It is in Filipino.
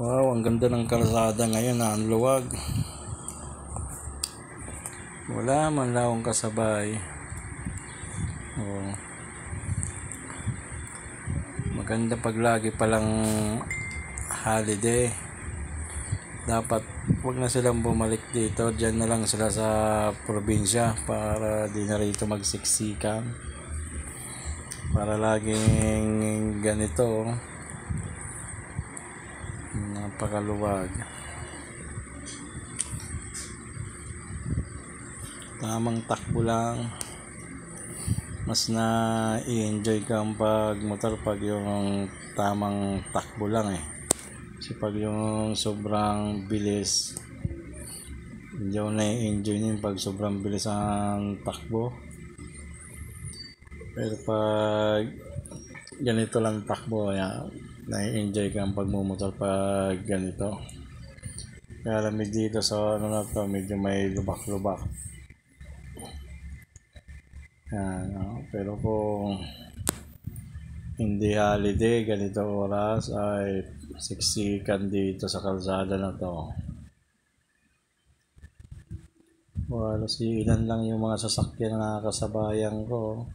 Wow, ang ganda ng kalsada ngayon, ang luwag. Wala man lang akong kasabay. Oh. Maganda pag lagi palang holiday. Dapat wag na silang bumalik dito. Diyan na lang sila sa probinsya para di na rito magsiksikan. Para laging ganito. Napakaluwag. Tamang takbo lang. Mas na i-enjoy ka ang pagmotor pag yung tamang takbo lang eh. Kasi pag yung sobrang bilis, hindi ako na-enjoy nyo pag sobrang bilis ang takbo. Pero pag ganito lang takbo, na-enjoy ka ang pagmumotor pag ganito. Kaya lamig dito sa ano na to, medyo may lubak-lubak. Pero kung hindi holiday, ganito oras ay siksikan dito sa kalsada na to. Halos ilan lang yung mga sasakyan na nakakasabayan ko.